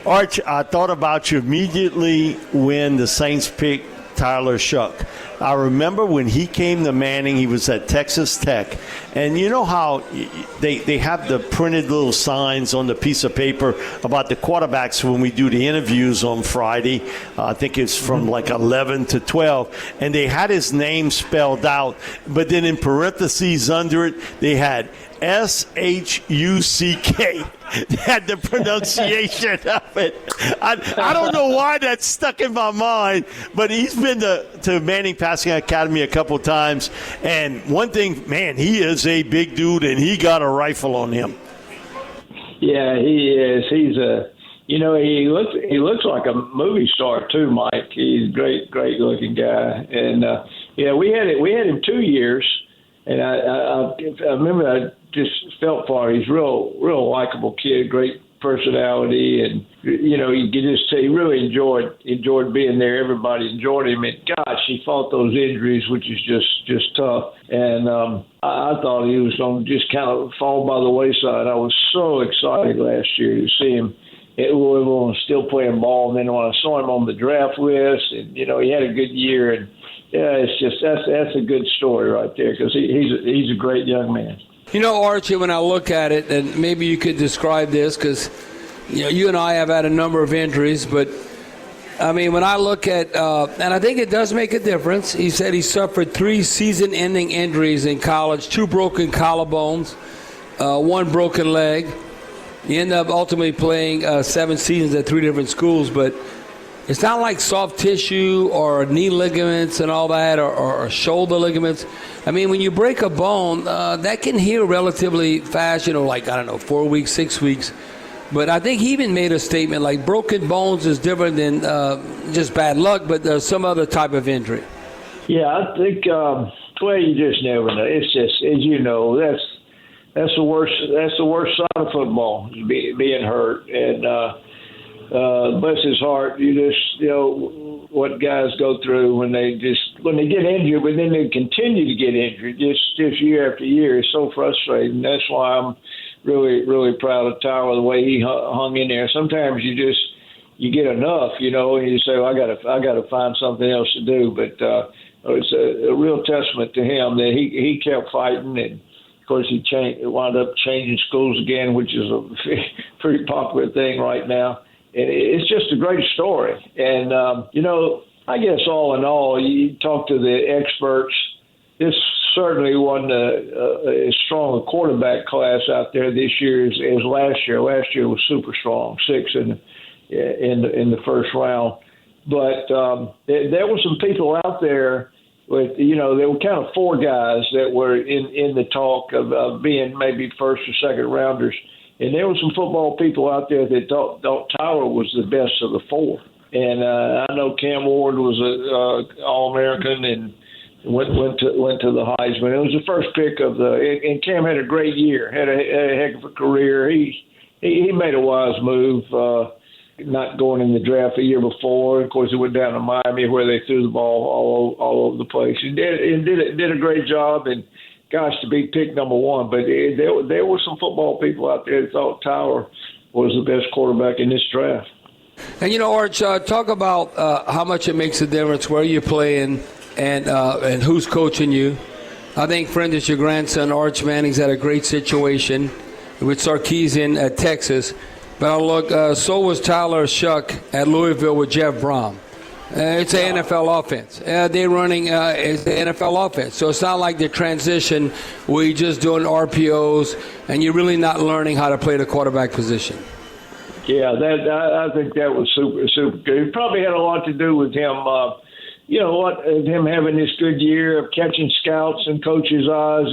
Arch, I thought about you immediately when the Saints picked Tyler Shough. I remember when he came to Manning, he was at Texas Tech. And you know how they have the printed little signs on the piece of paper about the quarterbacks when we do the interviews on Friday. I think it's from like 11 to 12. And they had his name spelled out. But then in parentheses under it, they had S-H-U-C-K. They had the pronunciation of it. I don't know why that stuck in my mind, but he's been to Manning Passing Academy a couple times. And one thing, man, he is a big dude, and he got a rifle on him. Yeah, he is. He's he looks like a movie star too, Mike. He's a great looking guy. And we had him 2 years, and I remember I just felt for him. He's real likable kid, great personality, and you could just say he really enjoyed being there. Everybody enjoyed him, and gosh, he fought those injuries, which is just tough. And I thought he was going to just kind of fall by the wayside. I was so excited last year to see him at Louisville and still playing ball. And then when I saw him on the draft list, and he had a good year, and yeah, it's just that's a good story right there because he's a great young man. Archie, when I look at it, and maybe you could describe this because, you and I have had a number of injuries, but, I mean, when I look at, and I think it does make a difference. He said he suffered 3 season-ending injuries in college, 2 broken collarbones, 1 broken leg. He ended up ultimately playing 7 seasons at 3 different schools, but it's not like soft tissue or knee ligaments and all that or shoulder ligaments. I mean, when you break a bone, that can heal relatively fast, 4 weeks, 6 weeks. But I think he even made a statement like broken bones is different than just bad luck, but there's some other type of injury. Yeah, I think, you just never know. It's just, as you know, that's the worst side of football, being hurt. And, bless his heart, what guys go through when they get injured, but then they continue to get injured just year after year. It's so frustrating. That's why I'm really, really proud of Tyler, the way he hung in there. Sometimes you get enough, and you say, well, I got to find something else to do. But it's a real testament to him that he kept fighting, and of course he wound up changing schools again, which is a pretty popular thing right now. It's just a great story. And, I guess all in all, you talk to the experts, this certainly wasn't as strong a quarterback class out there this year as last year. Last year was super strong, 6 in the first round. But there were some people out there with, there were kind of 4 guys that were in the talk of being maybe first or second rounders. And there were some football people out there that thought Tyler was the best of the 4. And I know Cam Ward was an All-American and went to the Heisman. It was the first pick and Cam had a great year, had a heck of a career. He made a wise move, not going in the draft a year before. Of course, he went down to Miami where they threw the ball all over the place. He did a great job, and gosh, to be picked number 1. But there were some football people out there that thought Tyler was the best quarterback in this draft. And, Arch, talk about how much it makes a difference where you're playing and who's coaching you. I think, for instance, your grandson, Archie Manning's had a great situation with Sarkisian at Texas. But look, so was Tyler Shough at Louisville with Jeff Brom. It's an NFL offense. They're running it's the NFL offense. So it's not like the transition where you're just doing RPOs and you're really not learning how to play the quarterback position. Yeah, I think that was super, super good. It probably had a lot to do with him, him having this good year of catching scouts and coaches' eyes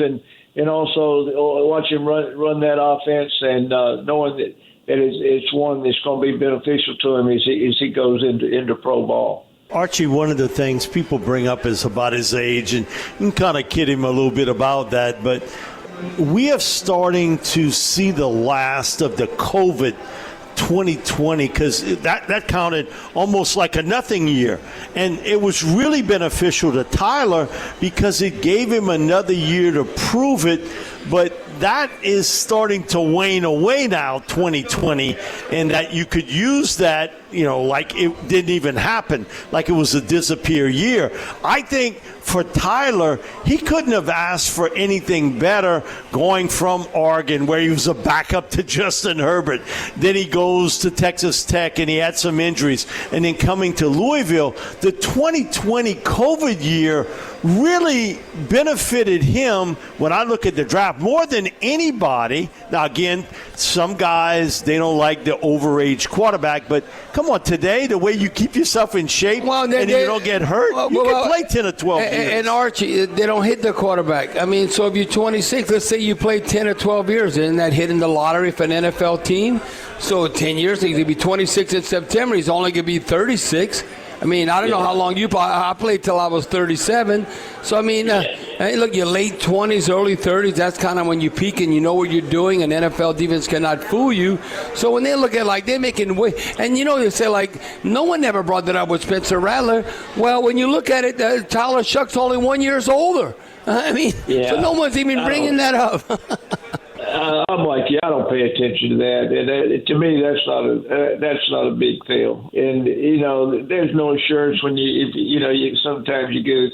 and also watching him run that offense and knowing that it's one that's going to be beneficial to him as he goes into pro ball. Archie, one of the things people bring up is about his age, and you can kind of kid him a little bit about that, but we are starting to see the last of the COVID 2020 because that counted almost like a nothing year. And it was really beneficial to Tyler because it gave him another year to prove it. But that is starting to wane away now, 2020, and that you could use that, like it didn't even happen, like it was a disappear year. I think for Tyler, he couldn't have asked for anything better going from Oregon, where he was a backup to Justin Herbert. Then he goes to Texas Tech, and he had some injuries. And then coming to Louisville, the 2020 COVID year really benefited him when I look at the draft more than anybody. Now, again, some guys, they don't like the overage quarterback, but come on, today, the way you keep yourself in shape and you don't get hurt, you can play 10 or 12 years. And Archie, they don't hit the quarterback. I mean, so if you're 26, let's say you play 10 or 12 years, isn't that hitting the lottery for an NFL team? So 10 years, he's going to be 26 in September. He's only going to be 36. I mean, I don't know how long you play. I played till I was 37. So, I mean, hey, look, your late 20s, early 30s, that's kind of when you peak and you know what you're doing, and NFL defense cannot fool you. So when they look at, like, they're making way. And, they say, like, no one ever brought that up with Spencer Rattler. Well, when you look at it, Tyler Shuck's only 1 year older. I mean, so no one's even bringing that up. I'm like you. I don't pay attention to that. And to me, that's not a big deal. And there's no assurance when sometimes you get a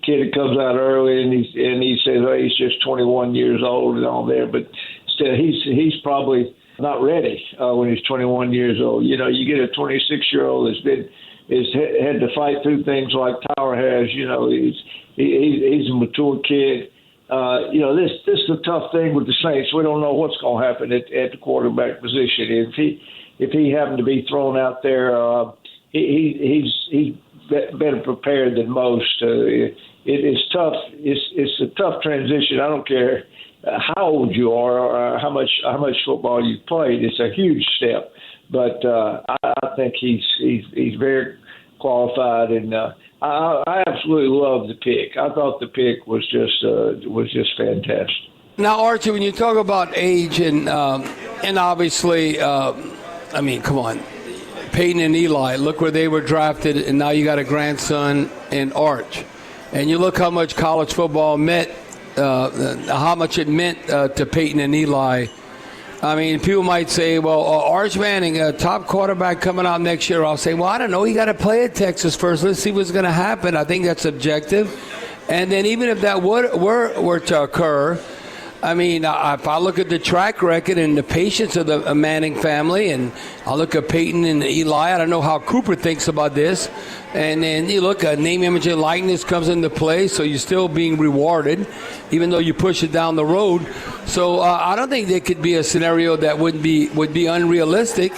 kid that comes out early and he says, "Oh, he's just 21 years old and all that," but still, he's probably not ready when he's 21 years old. You get a 26-year-old that's had to fight through things like Tyler has. He's a mature kid. This is a tough thing with the Saints. We don't know what's going to happen at the quarterback position. If he happened to be thrown out there, he's better prepared than most. It's tough. It's a tough transition. I don't care how old you are or how much football you've played. It's a huge step, but I think he's very qualified, and I absolutely love the pick. I thought the pick was just fantastic. Now, Archie, when you talk about age and obviously, I mean, come on, Peyton and Eli, look where they were drafted, and now you got a grandson in Arch, and you look how much college football meant, how much it meant to Peyton and Eli. I mean, people might say, well, Archie Manning, a top quarterback coming out next year. I'll say, well, I don't know. He got to play at Texas first. Let's see what's going to happen. I think that's subjective. And then even if that were to occur, I mean, if I look at the track record and the patience of the Manning family, and I look at Peyton and Eli, I don't know how Cooper thinks about this. And then you look at name, image, and likeness comes into play, so you're still being rewarded, even though you push it down the road. So I don't think there could be a scenario that would be unrealistic,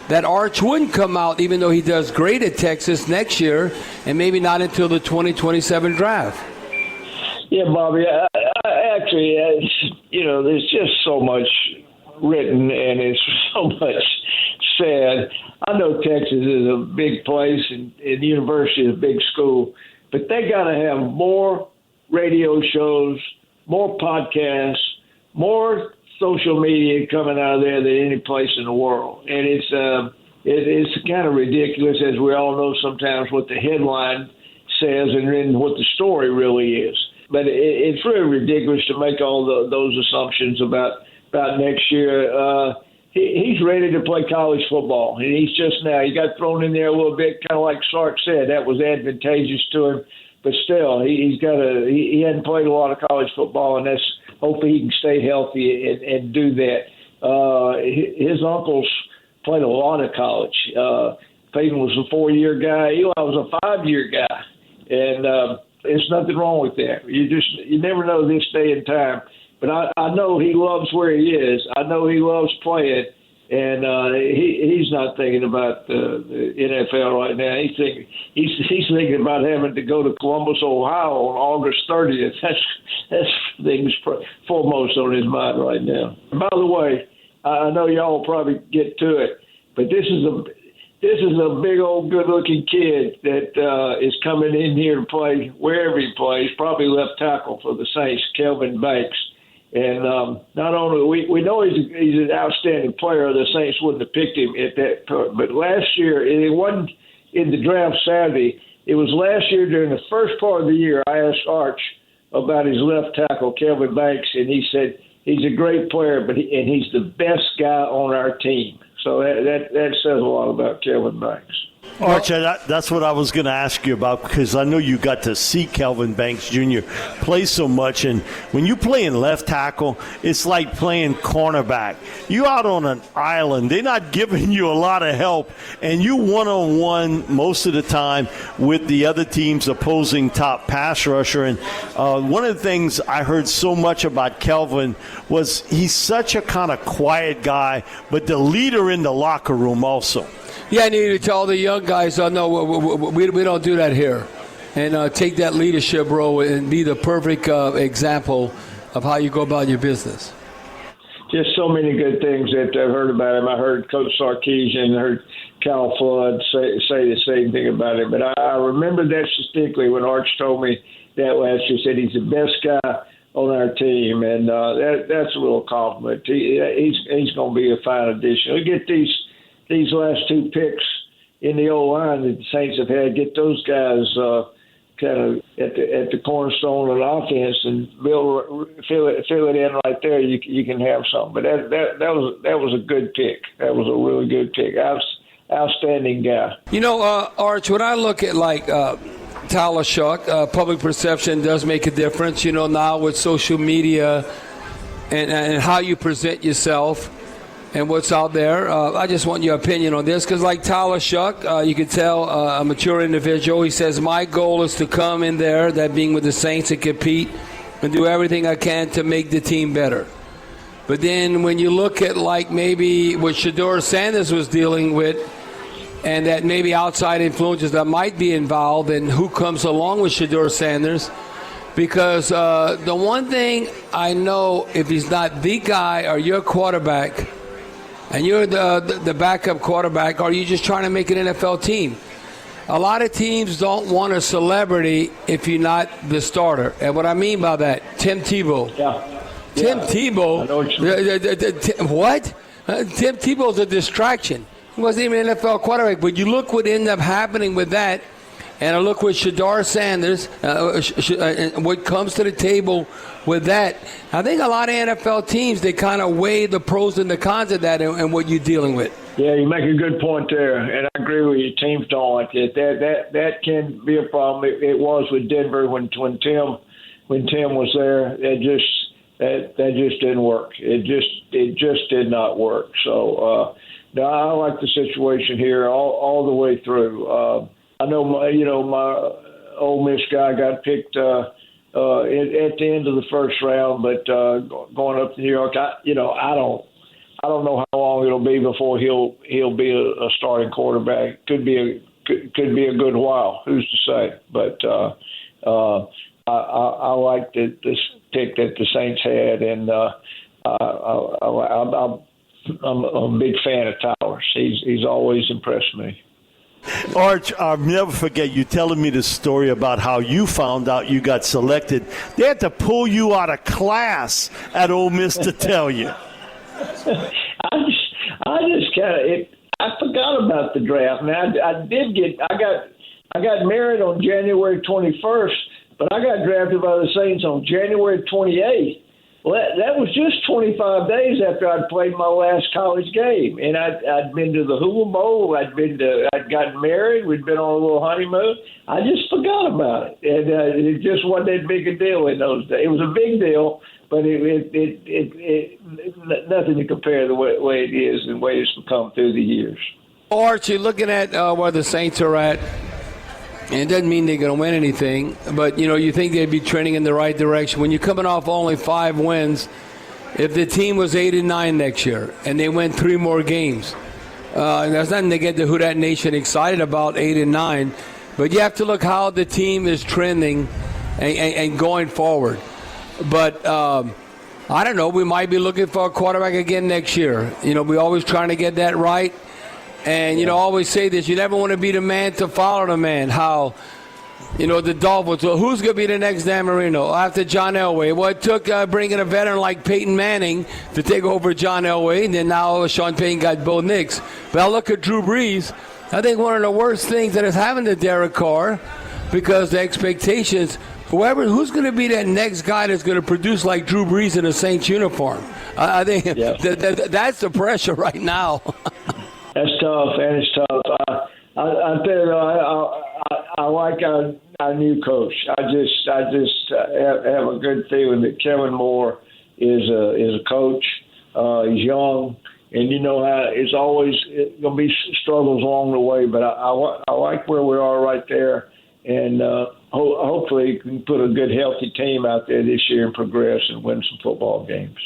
that Arch wouldn't come out, even though he does great at Texas next year, and maybe not until the 2027 draft. Yeah, Bobby. Actually, there's just so much written, and it's so much said. I know Texas is a big place, and the university is a big school, but they got to have more radio shows, more podcasts, more social media coming out of there than any place in the world. And it's kind of ridiculous, as we all know sometimes, what the headline says and then what the story really is. But it's really ridiculous to make all those assumptions about next year. He's ready to play college football, and he got thrown in there a little bit, kind of like Sark said. That was advantageous to him, but still, he hadn't played a lot of college football, and hopefully he can stay healthy and do that. His uncles played a lot of college. Peyton was a 4-year guy. Eli was a 5-year guy, and there's nothing wrong with that. You never know this day and time. But I know he loves where he is. I know he loves playing, and he's not thinking about the NFL right now. He's thinking about having to go to Columbus, Ohio on August 30th. That's things foremost on his mind right now. And by the way, I know y'all will probably get to it, but this is a big old good-looking kid that is coming in here to play wherever he plays, probably left tackle for the Saints, Kelvin Banks. And not only we know he's an outstanding player, the Saints wouldn't have picked him at that point. But last year, it wasn't in the draft Saturday. It was last year during the first part of the year. I asked Arch about his left tackle, Kelvin Banks, and he said he's a great player, but he's the best guy on our team. So that says a lot about Kelvin Banks. Arch, that's what I was going to ask you about, because I know you got to see Kelvin Banks Jr. play so much. And when you play in left tackle, it's like playing cornerback. You out on an island. They're not giving you a lot of help, and you one-on-one most of the time with the other team's opposing top pass rusher. And one of the things I heard so much about Kelvin was he's such a kind of quiet guy, but the leader in the locker room also. Yeah, I need to tell the young guys, no, we don't do that here. And take that leadership role and be the perfect example of how you go about your business. Just so many good things that I've heard about him. I heard Coach Sarkisian, heard Cal Flood say the same thing about him. But I remember that distinctly when Arch told me that last year. Said he's the best guy on our team, and that's a little compliment. He's going to be a fine addition. We get these last two picks in the O-line that the Saints have had, get those guys kind of at the cornerstone of the offense and fill it in right there. You can have something. But that was a good pick. That was a really good pick. Outstanding guy. You know, Arch, when I look at Tyler Shough, public perception does make a difference. You know, now with social media and how you present yourself and what's out there. I just want your opinion on this, because like Tyler Shough, you can tell a mature individual. He says, my goal is to come in there, that being with the Saints, and compete and do everything I can to make the team better. But then when you look at maybe what Shedeur Sanders was dealing with, and that maybe outside influences that might be involved, and who comes along with Shedeur Sanders, because the one thing I know, if he's not the guy or your quarterback, and you're the backup quarterback, or you're just trying to make an NFL team. A lot of teams don't want a celebrity if you're not the starter. And what I mean by that, Tim Tebow. Yeah. Tim Tebow. What? Tim Tebow's a distraction. He wasn't even an NFL quarterback. But you look what ended up happening with that, and I look with Shedeur Sanders, what comes to the table with that. I think a lot of NFL teams, they kind of weigh the pros and the cons of that and what you're dealing with. Yeah, you make a good point there, and I agree with you. Teams don't like it. That can be a problem. It was with Denver when Tim was there. That just didn't work. It just did not work. So no, I like the situation here all the way through. I know my Ole Miss guy got picked at the end of the first round, but going up to New York, I don't know how long it'll be before he'll be a starting quarterback. Could be a good while. Who's to say? But I like this pick that the Saints had, and I'm a big fan of Tyler's. He's always impressed me. Arch, I'll never forget you telling me the story about how you found out you got selected. They had to pull you out of class at Ole Miss to tell you. I forgot about the draft. Now I got married on January 21st, but I got drafted by the Saints on January 28th. Well, that was just 25 days after I'd played my last college game, and I'd been to the Hula Bowl. I'd gotten married. We'd been on a little honeymoon. I just forgot about it, and it just wasn't that big a deal in those days. It was a big deal, but it nothing to compare the way it is and the way it's become through the years. Archie, looking at where the Saints are at, and it doesn't mean they're going to win anything, but, you think they'd be trending in the right direction. When you're coming off only 5 wins, if the team was 8-9 next year and they win 3 more games, there's nothing to get the Who Dat Nation excited about 8-9, but you have to look how the team is trending and going forward. But I don't know, we might be looking for a quarterback again next year. We're always trying to get that right. And, I always say this, you never want to be the man to follow the man. How, the Dolphins, well, who's going to be the next Dan Marino after John Elway? Well, it took bringing a veteran like Peyton Manning to take over John Elway, and then now Sean Payton got Bo Nix. But I look at Drew Brees, I think one of the worst things that has happened to Derek Carr, because the expectations who's going to be that next guy that's going to produce like Drew Brees in a Saints uniform? I think that's the pressure right now. That's tough, and it's tough. I tell you, I like our new coach. I just have a good feeling that Kevin Moore is a coach. He's young, and you know how it's always going to be struggles along the way. But I like where we are right there, and hopefully we can put a good, healthy team out there this year and progress and win some football games.